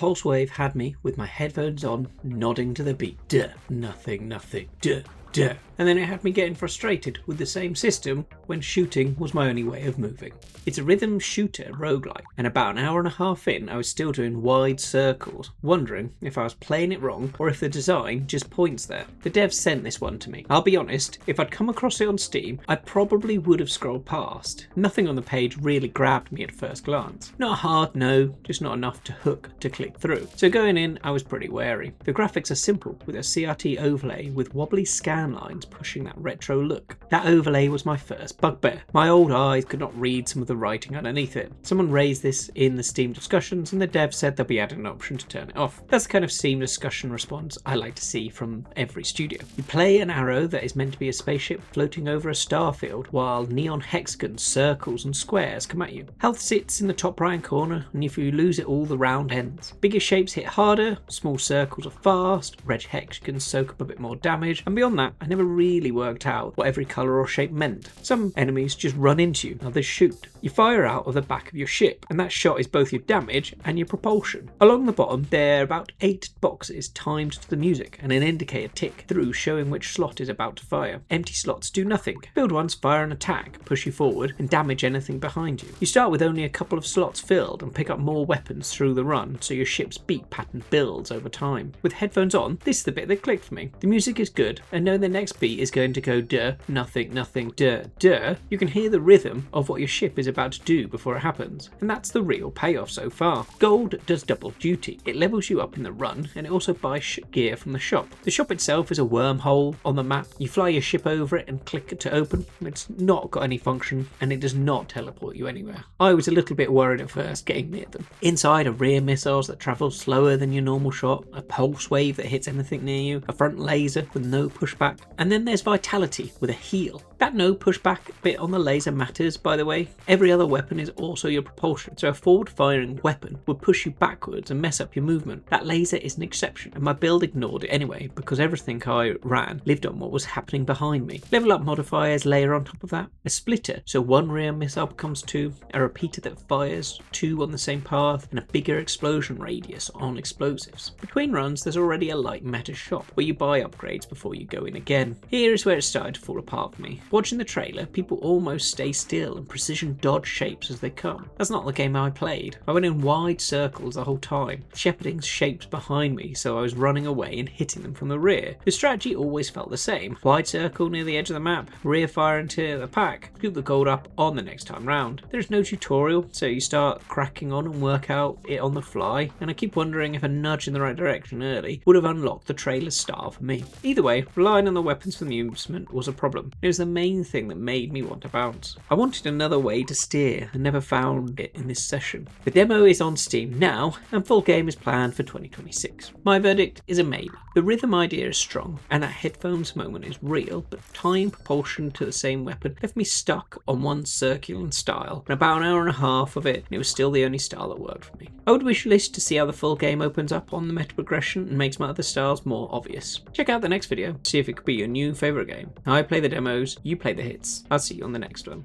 PulseWave had me with my headphones on, nodding to the beat. Duh, nothing, nothing, duh, duh. And then it had me getting frustrated with the same system when shooting was my only way of moving. It's a rhythm shooter roguelike, and about an hour and a half in I was still doing wide circles, wondering if I was playing it wrong or if the design just points there. The devs sent this one to me. I'll be honest, if I'd come across it on Steam, I probably would have scrolled past. Nothing on the page really grabbed me at first glance. Not a hard no, just not enough to hook to click through. So going in, I was pretty wary. The graphics are simple, with a CRT overlay with wobbly scan lines pushing that retro look. That overlay was my first bugbear. My old eyes could not read some of the writing underneath it. Someone raised this in the Steam discussions and the dev said they'll be adding an option to turn it off. That's the kind of Steam discussion response I like to see from every studio. You play an arrow that is meant to be a spaceship floating over a star field while neon hexagons, circles and squares come at you. Health sits in the top right corner, and if you lose it all, the round ends. Bigger shapes hit harder, small circles are fast, red hexagons soak up a bit more damage, and beyond that I never really worked out what every colour or shape meant. Some enemies just run into you, others shoot. You fire out of the back of your ship, and that shot is both your damage and your propulsion. Along the bottom there are about 8 boxes timed to the music and an indicator tick through showing which slot is about to fire. Empty slots do nothing. Filled ones fire an attack, push you forward and damage anything behind you. You start with only a couple of slots filled and pick up more weapons through the run, so your ship's beat pattern builds over time. With headphones on, this is the bit that clicked for me. The music is good, and knowing the next beat is going to go duh, nothing, nothing, duh, duh, you can hear the rhythm of what your ship is about to do before it happens. And that's the real payoff so far. Gold does double duty. It levels you up in the run, and it also buys gear from the shop. The shop itself is a wormhole on the map. You fly your ship over it and click it to open. It's not got any function, and it does not teleport you anywhere. I was a little bit worried at first getting near them. Inside are rear missiles that travel slower than your normal shot, a pulse wave that hits anything near you, a front laser with no pushback, and then there's vitality with a heal. That no pushback bit on the laser matters, by the way. Every other weapon is also your propulsion, so a forward firing weapon would push you backwards and mess up your movement. That laser is an exception, and my build ignored it anyway because everything I ran lived on what was happening behind me. Level up modifiers layer on top of that, a splitter so one rear missile becomes 2, a repeater that fires 2 on the same path, and a bigger explosion radius on explosives. Between runs there's already a light meta shop where you buy upgrades before you go in again. Here is where it started to fall apart for me. Watching the trailer, people almost stay still and precision dodge shapes as they come. That's not the game I played. I went in wide circles the whole time, shepherding shapes behind me so I was running away and hitting them from the rear. The strategy always felt the same. Wide circle near the edge of the map, rear fire into the pack, scoop the gold up on the next time round. There's no tutorial, so you start cracking on and work out it on the fly, and I keep wondering if a nudge in the right direction early would have unlocked the trailer's style for me. Either way, relying on the weapons for the amusement was a problem. It was the main thing that made me want to bounce. I wanted another way to steer and never found it in this session. The demo is on Steam now and full game is planned for 2026. My verdict is a maybe. The rhythm idea is strong and that headphones moment is real, but tying propulsion to the same weapon left me stuck on one circular style, and about an hour and a half of it, and it was still the only style that worked for me. I would wish list to see how the full game opens up on the meta progression and makes my other styles more obvious. Check out the next video, see if it could be your new favourite game. I play the demos, you play the hits. I'll see you on the next one.